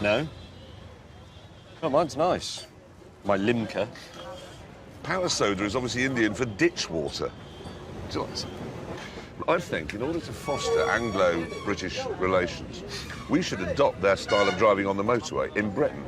No. Oh, mine's nice. My Limca. Power soda is obviously Indian for ditch water. Do you like some? I think in order to foster Anglo-British relations, we should adopt their style of driving on the motorway in Britain.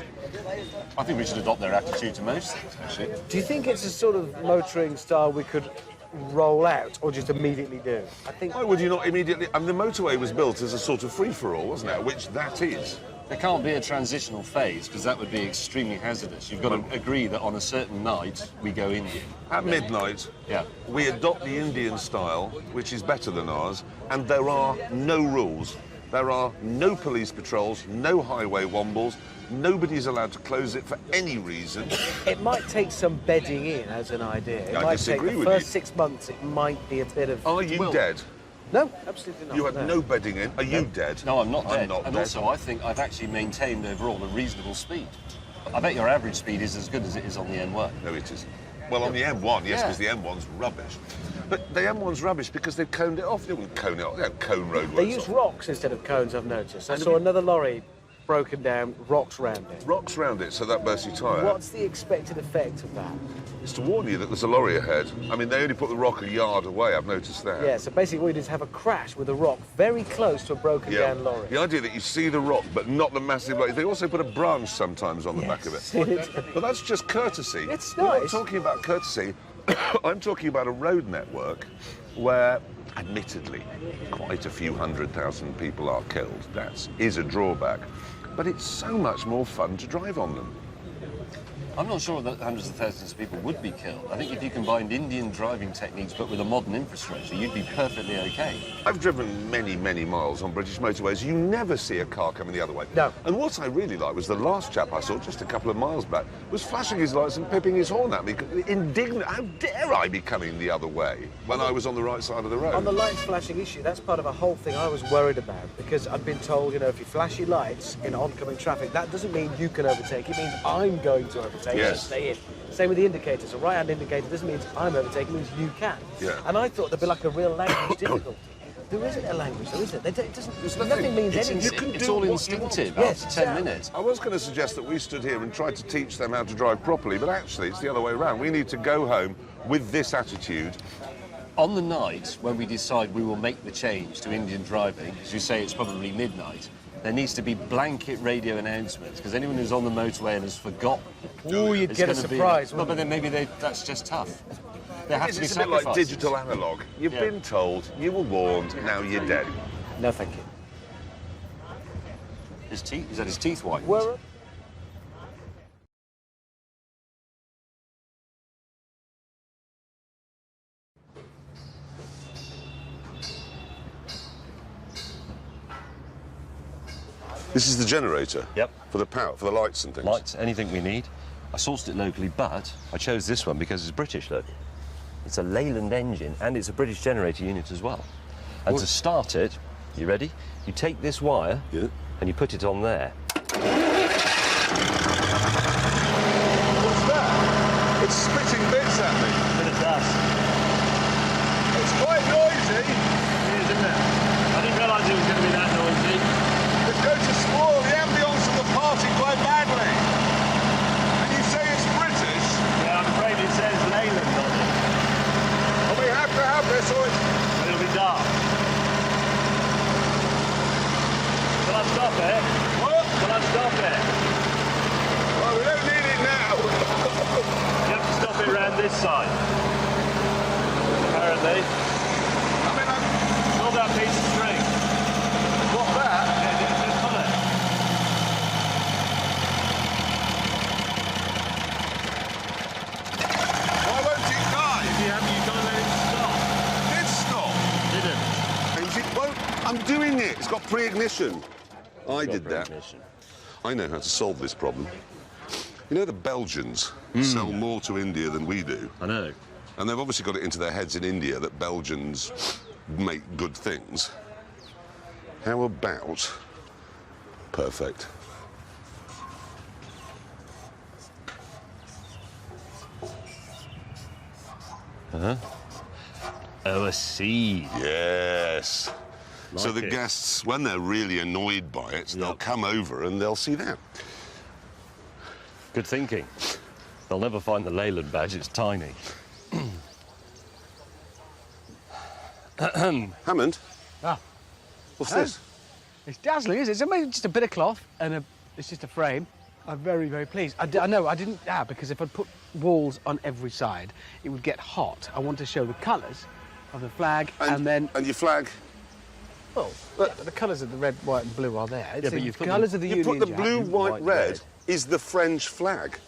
I think we should adopt their attitude to most things, actually. Do you think it's a sort of motoring style we could roll out or just immediately do? I think... Why would you not immediately... I mean, the motorway was built as a sort of free-for-all, wasn't it? Which that is. There can't be a transitional phase, because that would be extremely hazardous. You've got to agree that on a certain night, we go Indian. At midnight, Yeah. we adopt the Indian style, which is better than ours, and there are no rules. There are no police patrols, no highway wombles. Nobody's allowed to close it for any reason. It might take some bedding in as an idea. It I might take disagree the with first you. 6 months, it might be a bit of... Are you dead? No, absolutely not. You had no bedding in. Are you dead? No, I'm not dead. I'm not and dead. also, I think I've actually maintained overall a reasonable speed. I bet your average speed is as good as it is on the N1. No, it isn't. Well, on the M1, yes, Yeah. because the M1's rubbish. But the M1's rubbish because they've coned it off. They wouldn't cone it off. They have cone roadways. They use rocks instead of cones, I've noticed. I saw another lorry broken down, rocks round it. Rocks round it, so that bursts your tyre. What's the expected effect of that? It's to warn you that there's a lorry ahead. I mean, they only put the rock a yard away, I've noticed that. Yeah, so basically what you do is have a crash with a rock very close to a broken down lorry. The idea that you see the rock, but not the massive... Like, they also put a branch sometimes on the back of it. But that's just courtesy. It's We're not nice. talking about courtesy. I'm talking about a road network where, admittedly, quite a few 100,000 people are killed. That is a drawback. But it's so much more fun to drive on them. I'm not sure that hundreds of thousands of people would be killed. I think if you combined Indian driving techniques but with a modern infrastructure, you'd be perfectly okay. I've driven many, many miles on British motorways. You never see a car coming the other way. No. And what I really liked was the last chap I saw just a couple of miles back was flashing his lights and pipping his horn at me. Indignant. How dare I be coming the other way when I was on the right side of the road? On the lights flashing issue, that's part of a whole thing I was worried about because I've been told, you know, if you flash your lights in oncoming traffic, that doesn't mean you can overtake. It means I'm going to overtake. Yes. So stay in. Same with the indicators. A right-hand indicator doesn't mean I'm overtaking, it means you can. Yeah. And I thought there'd be like a real language difficulty. There isn't a language, though, is it? It doesn't, nothing means anything. You can It's do all what you instinctive want. Yes, after 10 exactly. minutes. I was going to suggest that we stood here and tried to teach them how to drive properly, but actually it's the other way around. We need to go home with this attitude. On the night when we decide we will make the change to Indian driving, as you say, it's probably midnight, there needs to be blanket radio announcements, because anyone who's on the motorway and has forgotten... Oh, you'd it's get a gonna be- surprise, Well, wouldn't but then maybe that's just tough. There have to be It's a bit sacrifices. like digital analog. You've Yeah. been told, you were warned, now you're dead. No, thank you. His teeth, he's had his teeth whitened. Well, This is the generator? Yep. For the power, for the lights and things? Lights, anything we need. I sourced it locally, but I chose this one because it's British, look. It's a Leyland engine, and it's a British generator unit as well. And to start it, you ready? You take this wire, Yeah. and you put it on there. What's that? It's spitting bits at me. Bit of dust. It's quite noisy. It is, isn't it? I didn't realise it was going to be that noisy. It's going to spoil the ambience of the party quite badly. And you say it's British? Yeah, I'm afraid it says Leyland on it. And we have to have this or it's... It'll be dark. Will I stop it? What? Will I stop it? Well, we don't need it now. You have to stop it round this side. Apparently. I mean, Pull that piece of string. what's that? Yeah, just pull it. Why won't it die? If you haven't, you've got to let it stop. It stop. Didn't. And it won't. I'm doing it. It's got pre-ignition. I did that. Ignition. I know how to solve this problem. You know the Belgians sell more to India than we do. I know. And they've obviously got it into their heads in India that Belgians make good things. How about perfect? Oh, a seed. Yes. So Like the it. guests, when they're really annoyed by it, they'll Yep. come over and they'll see that. Good thinking. They'll never find the Leyland badge, it's tiny. Hammond, Ah, what's Hello? this? it's dazzling, isn't it? It's amazing, just a bit of cloth and it's just a frame. I'm very, very pleased. I know, I didn't, because if I'd put walls on every side, it would get hot. I want to show the colours of the flag and then... And your flag? Oh, yeah, but the colours of the red, white and blue are there. It's but the you've put colours of the You Union put the Jack. blue, white, white, red, red. is the French flag.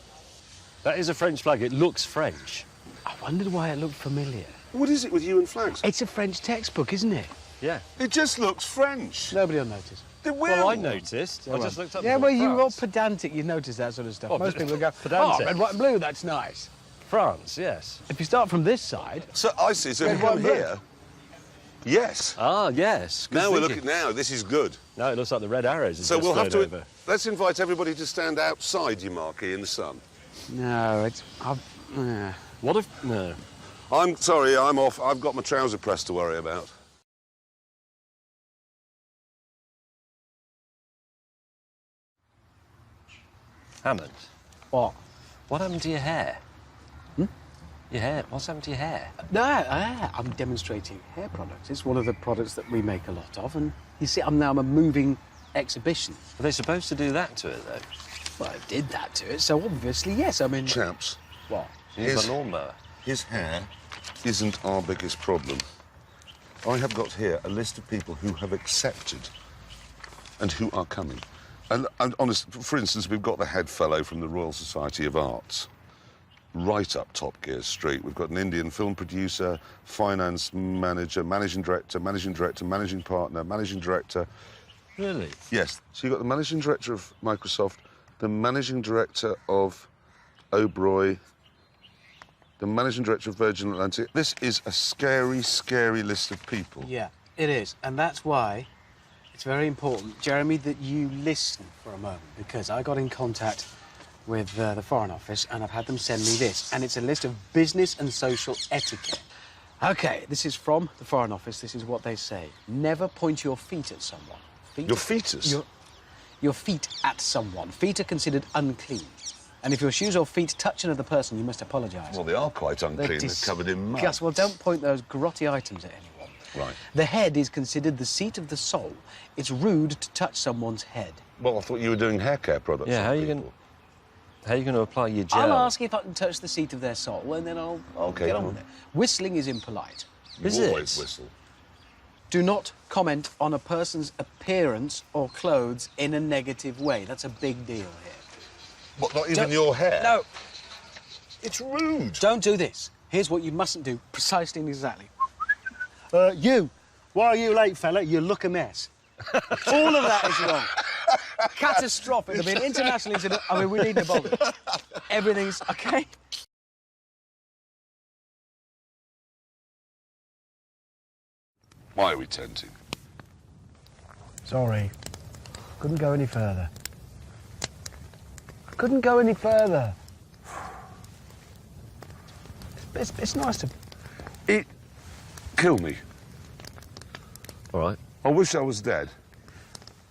That is a French flag. It looks French. I wondered why it looked familiar. What is it with you and flags? It's a French textbook, isn't it? Yeah. It just looks French. Nobody will notice. They will. Well, I noticed. I just looked up. Yeah, and well, thought, you're all France. pedantic. You notice that sort of stuff. Oh, Most people go, pedantic. oh, red, white and blue, that's nice. France, yes. If you start from this side, So I see. So if Red, you come white, here, yes. Ah, yes. Good Now we're thinking. looking. Now this is good. No, it looks like the red arrows. So we'll have to. Over. Let's invite everybody to stand outside your marquee in the sun. no, it's... What if... No. I'm sorry. I'm off. I've got my trouser press to worry about. Hammond, What? what happened to your hair? Your hair? What's happened to your hair? No, I'm demonstrating hair products. It's one of the products that we make a lot of, and you see, I'm a moving exhibition. Are they supposed to do that to it, though? Well, I did that to it, so obviously, yes, I mean... Chaps, What? Use Yes. a lawnmower. his hair isn't our biggest problem. I have got here a list of people who have accepted and who are coming. And honest, for instance, we've got the head fellow from the Royal Society of Arts, right up Top Gear Street. We've got an Indian film producer, finance manager, managing director, managing partner, managing director. Really? Yes. So you've got the managing director of Microsoft, the managing director of Oberoi, the managing director of Virgin Atlantic. This is a scary, scary list of people. Yeah, it is, and that's why it's very important, Jeremy, that you listen for a moment, because I got in contact with the Foreign Office and I've had them send me this, and it's a list of business and social etiquette. OK, this is from the Foreign Office. This is what they say. Never point your feet at someone. Your fetus? Your feet at someone. Feet are considered unclean. And if your shoes or feet touch another person, you must apologise. Well, they are quite unclean. They're covered in mud. Well, don't point those grotty items at anyone. Right. The head is considered the seat of the soul. It's rude to touch someone's head. Well, I thought you were doing hair care products. Yeah, on how are you people. going to apply your gel? I'll ask if I can touch the seat of their soul, and then I'll OK, get come on with it. Whistling is impolite. You Is always it? whistle. Do not comment on a person's appearance or clothes in a negative way. That's a big deal here. What, not even Don't- your hair? No, It's rude. don't do this. Here's what you mustn't do, precisely and exactly. You, why are you late, fella? You look a mess. All of that is wrong. Catastrophic. There'll be an international incident. I mean, we needn't bother. Everything's OK. Why are we tenting? Sorry. Couldn't go any further. Couldn't go any further. It's nice to... It kill me. All right. I wish I was dead.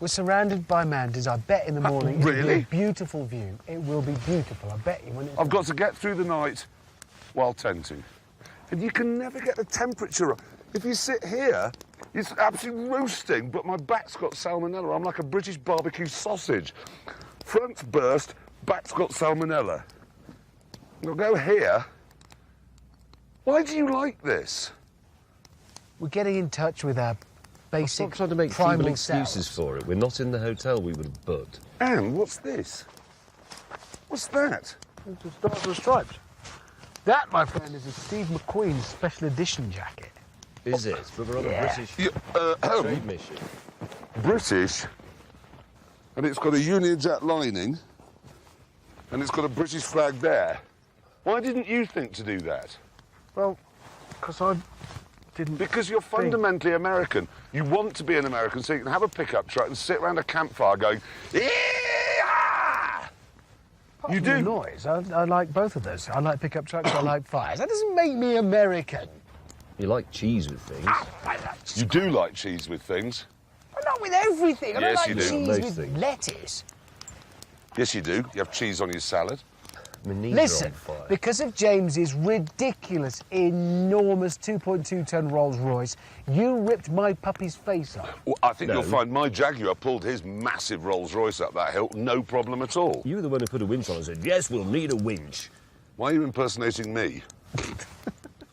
We're surrounded by mountains. I bet in the morning it'll be really? a beautiful view. It will be beautiful. I bet you when it's... I've got to get through the night while tenting. And you can never get the temperature up. If you sit here, it's absolutely roasting, but my back's got salmonella. I'm like a British barbecue sausage. Front's burst, back's got salmonella. I'll go here. Why do you like this? We're getting in touch with our basic I'm trying to make primal feeble excuses selves. for it. We're not in the hotel we would have booked. Anne, what's this? What's that? It's the Stars and Stripes. That, my friend, is a Steve McQueen special edition jacket. Is it? But we're on a British You, trade mission. British, and it's got a Union Jack lining, and it's got a British flag there. Why didn't you think to do that? Well, because I didn't... Because you're fundamentally American. You want to be an American so you can have a pickup truck and sit around a campfire going, "Yee-haw!" You The do. noise. I like both of those. I like pickup trucks. I like fires. That doesn't make me American. You like cheese with things. You do like cheese with things. But not with everything. I don't Yes, like you do. cheese Most with things. lettuce. Yes, you do. You have cheese on your salad. My knees are Listen, on fire. because of James's ridiculous, enormous 2.2-ton Rolls Royce, you ripped my puppy's face off. Well, I think No. you'll find my Jaguar pulled his massive Rolls Royce up that hill, no problem at all. You were the one who put a winch on and said, yes, we'll need a winch. Why are you impersonating me?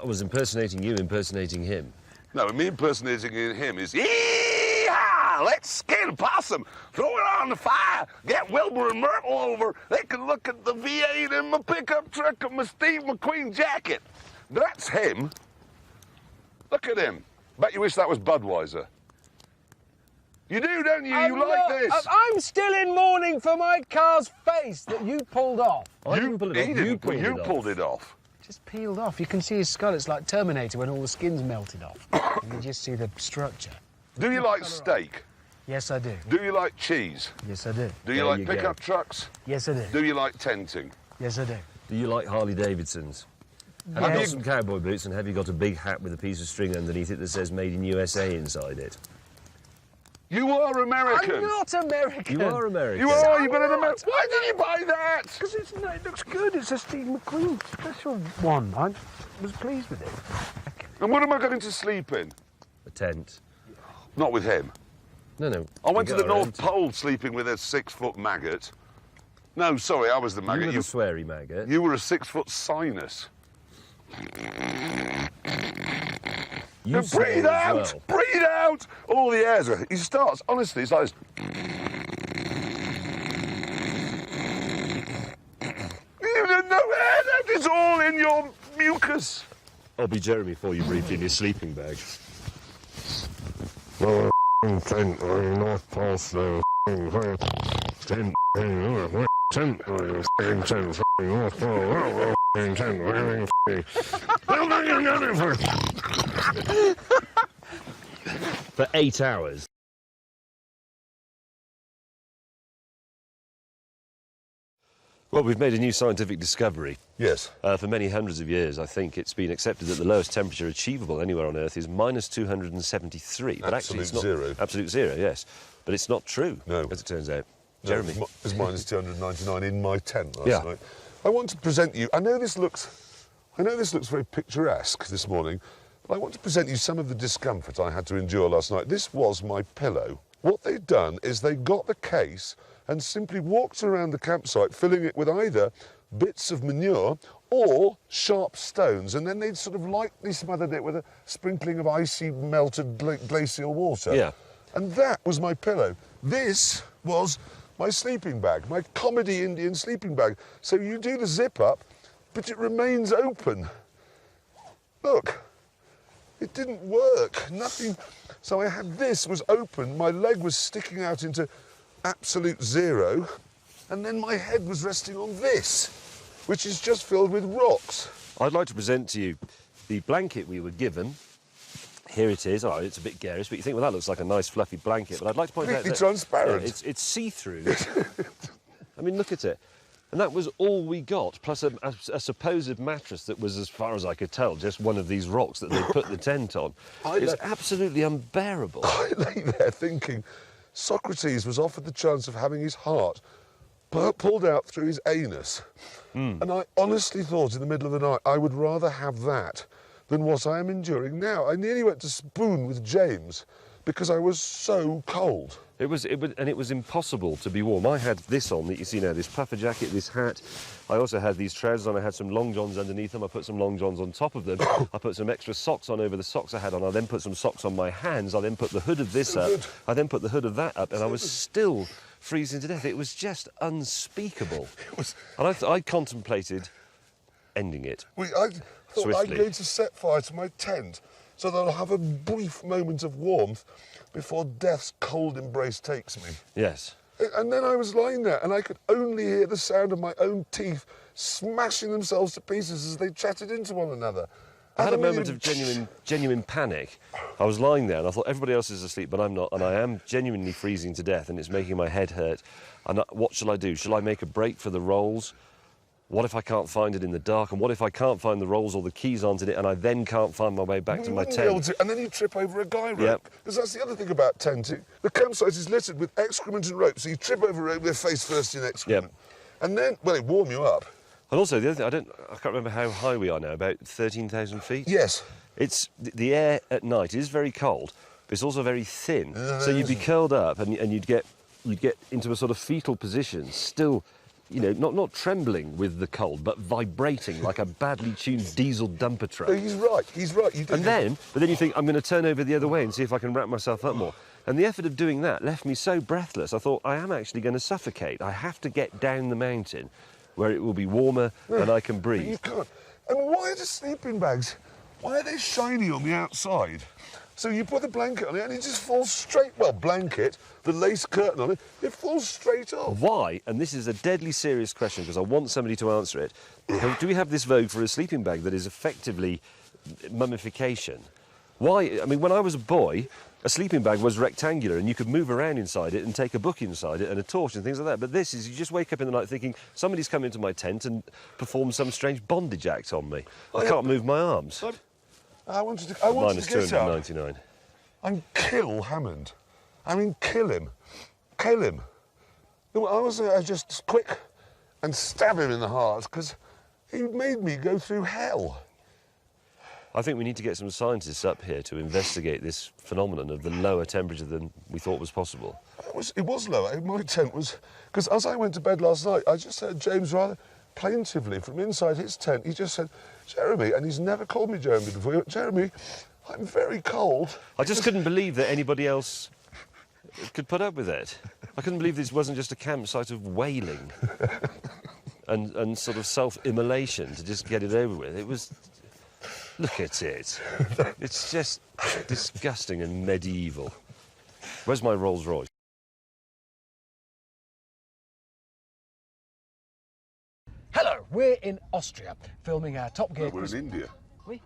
I was impersonating you, impersonating him. No, me impersonating him is, yee-haw, let's skin a possum, throw it on the fire, get Wilbur and Myrtle over. They can look at the V8 in my pickup truck and my Steve McQueen jacket. That's him. Look at him. Bet you wish that was Budweiser. You do, don't you? You like this. I'm still in mourning for my car's face that you pulled off. I didn't pull it off, He you didn't, pulled you it off. pulled it off. Just peeled off. You can see his skull. It's like Terminator when all the skin's melted off. And you just see the structure. Do you like steak? Yes, I do. Do you like cheese? Yes, I do. Do you There like you go. pickup trucks? Yes, I do. Do you like tenting? Yes, I do. Do you like Harley Davidsons? Have you got some cowboy boots and have you got a big hat with a piece of string underneath it that says Made in USA inside it? You are American. I'm not American. You are American. You are. You've I'm got an not. American. Why did you buy that? Because it looks good. It's a Steve McQueen special one. I was pleased with it. And what am I going to sleep in? A tent. Not with him. No. I went to You the got our North own Pole sleeping with a 6-foot maggot. No, sorry, I was the You maggot. were the sweary maggot. You were a 6-foot sinus. You Now swore breathe as out! well. Breathe out! All the airs are... He starts, honestly, it's like... You have no air left, it's all in your mucus. I'll be Jeremy for you briefly in your sleeping bag. Tent, North Pole, slow, tent, tent, North Pole, For 8 hours. Well, we've made a new scientific discovery. Yes. For many hundreds of years, I think it's been accepted that the lowest temperature achievable anywhere on Earth is minus 273. But actually, it's not zero. Absolute zero, yes. But it's not true, No. as it turns out. Jeremy. No, it's minus 299 in my tent last Yeah. night. I want to present you... I know this looks very picturesque this morning, but I want to present you some of the discomfort I had to endure last night. This was my pillow. What they'd done is they got the case and simply walked around the campsite, filling it with either bits of manure or sharp stones, and then they'd sort of lightly smothered it with a sprinkling of icy, melted glacial water. Yeah. And that was my pillow. This was my sleeping bag, my comedy Indian sleeping bag. So you do the zip up, but it remains open. Look, it didn't work, nothing. So I had this was open, my leg was sticking out into absolute zero, and then my head was resting on this, which is just filled with rocks. I'd like to present to you the blanket we were given. Here it is. Oh, it's a bit garish, but you think, well, that looks like a nice fluffy blanket. But I'd like to point out Completely that transparent. yeah, it's see-through. I mean, look at it. And that was all we got, plus a supposed mattress that was, as far as I could tell, just one of these rocks that they put the tent on. It's absolutely unbearable. I lay there thinking Socrates was offered the chance of having his heart pulled out through his anus. And I honestly thought in the middle of the night I would rather have that than what I am enduring now. I nearly went to spoon with James because I was so cold. It was impossible to be warm. I had this on that you see now, this puffer jacket, this hat. I also had these trousers on. I had some long johns underneath them. I put some long johns on top of them. I put some extra socks on over the socks I had on. I then put some socks on my hands. I then put the hood of this up. good. I then put the hood of that up, and I was still freezing to death. It was just unspeakable. And I contemplated ending it. I thought Swiftly. I'm going to set fire to my tent so that I'll have a brief moment of warmth before death's cold embrace takes me. Yes. And then I was lying there and I could only hear the sound of my own teeth smashing themselves to pieces as they chatted into one another. I had a And then moment of genuine panic. I was lying there and I thought everybody else is asleep, but I'm not, and I am genuinely freezing to death, and it's making my head hurt. And what shall I do? Shall I make a break for the rolls? what if I can't find it in the dark? And what if I can't find the rolls or the keys aren't in it and I then can't find my way back to my wouldn't be able tent? to- and then you trip over a guy rope. Yep. Because that's the other thing about tenting. The campsite is littered with excrement and rope, so you trip over a rope with face first in excrement. And then, well, it warm you up. And also, the other thing, I can't remember how high we are now, about 13,000 feet? Yes. It's the air at night is very cold, but it's also very thin. So you'd be curled up and you'd get into a sort of fetal position, still, you know, not trembling with the cold, but vibrating like a badly tuned diesel dumper truck. No, he's right. You do. But then you think, I'm going to turn over the other way and see if I can wrap myself up more. And the effort of doing that left me so breathless, I thought, I am actually going to suffocate. I have to get down the mountain where it will be warmer and I can But breathe. you can't. And why are the sleeping bags, why are they shiny on the outside? So you put the blanket on it and it just falls straight, well, blanket, the lace curtain on it, it falls straight off. Why, and this is a deadly serious question because I want somebody to answer it, do we have this vogue for a sleeping bag that is effectively mummification? Why? I mean, when I was a boy, a sleeping bag was rectangular and you could move around inside it and take a book inside it and a torch and things like that. But this is, you just wake up in the night thinking, somebody's come into my tent and performed some strange bondage act on me. I can't move my arms. I wanted to Minus get out 299. and kill Hammond. I mean, kill him. Kill him. I was just quick and stab him in the heart because he made me go through hell. I think we need to get some scientists up here to investigate this phenomenon of the lower temperature than we thought was possible. It was lower. My tent was... Because as I went to bed last night, I just heard James rather plaintively from inside his tent. He just said, Jeremy, and he's never called me Jeremy before. He went, Jeremy, I'm very cold. I just couldn't believe that anybody else could put up with it. I couldn't believe this wasn't just a campsite of wailing and sort of self-immolation to just get it over with. It was... Look at it. It's just disgusting and medieval. Where's my Rolls Royce? Hello, we're in Austria, filming our Top Gear. No, we're in India. We?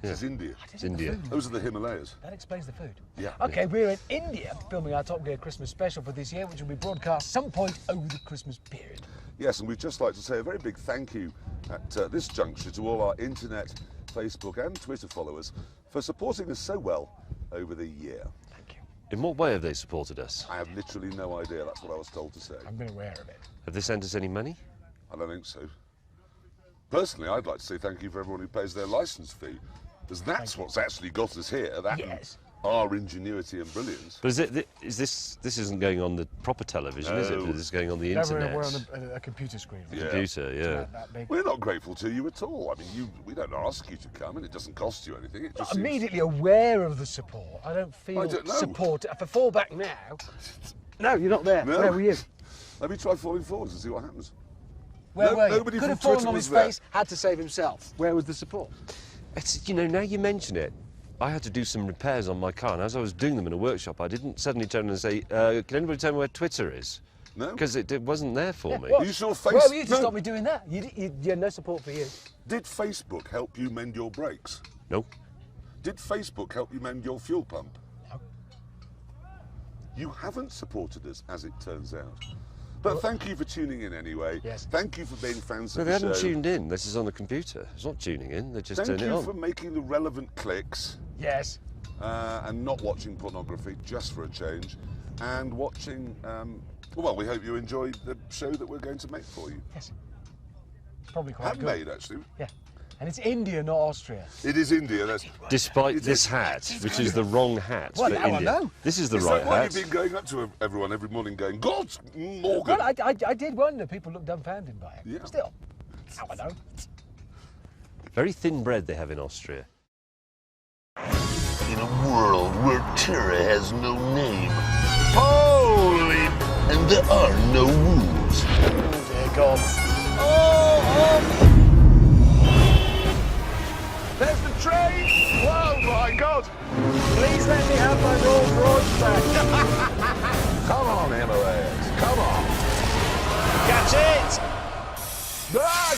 This is India. It's India. Those are the Himalayas. That explains the food. Yeah. Okay, we're in India, filming our Top Gear Christmas special for this year, which will be broadcast some point over the Christmas period. Yes, and we'd just like to say a very big thank you at this juncture to all our internet, Facebook and Twitter followers for supporting us so well over the year. Thank you. In what way have they supported us? I have literally no idea, that's what I was told to say. I've been aware of it. Have they sent us any money? I don't think so. Personally, I'd like to say thank you for everyone who pays their licence fee, because that's what's actually got us here, that and Yes. our ingenuity and brilliance. But this isn't going on the proper television, is it? No. This is going on the No, internet. we're on a computer screen. Yeah. Computer, yeah. That big. We're not grateful to you at all. I mean, we don't ask you to come, and it doesn't cost you anything. It just seems... Immediately aware of the support. I don't feel I don't know. support. If I fall back now... No, you're not there. No. Where were you? Let me try falling forwards and see what happens. Where were you? Nobody Could from have fallen Twitter on was his there. face, had to save himself. Where was the support? It's, you know, now you mention it, I had to do some repairs on my car, and as I was doing them in a workshop, I didn't suddenly turn and say, can anybody tell me where Twitter is? No? Because it wasn't there for me. You saw face... Where were you to No. stop me doing that? You had no support for you. Did Facebook help you mend your brakes? No. Did Facebook help you mend your fuel pump? No. You haven't supported us, as it turns out. But thank you for tuning in anyway. Yes. Thank you for being fans No, of they the haven't show. tuned in. This is on the computer. It's not tuning in. They just Thank turn it you on. for making the relevant clicks Yes. and not watching pornography, just for a change, and watching... well, we hope you enjoyed the show that we're going to make for you. Yes. Probably quite Have good. made, actually. Yeah. And it's India, not Austria. It is India. That's... Despite It this is- hat, which is the wrong hat Well, for now I India. know. This is the Is right that why hat. you've been going up to everyone every morning going, God, Morgan? Well, I did wonder. People look dumbfounded by it. Yeah. Still. Now I know. Very thin bread they have in Austria. In a world where terror has no name, holy, and there are no rules. Oh, dear God. There's the train! Whoa, my God! Please let me have my Rolls Royce back. Come on, Himalayas, come on! Catch it! Ah!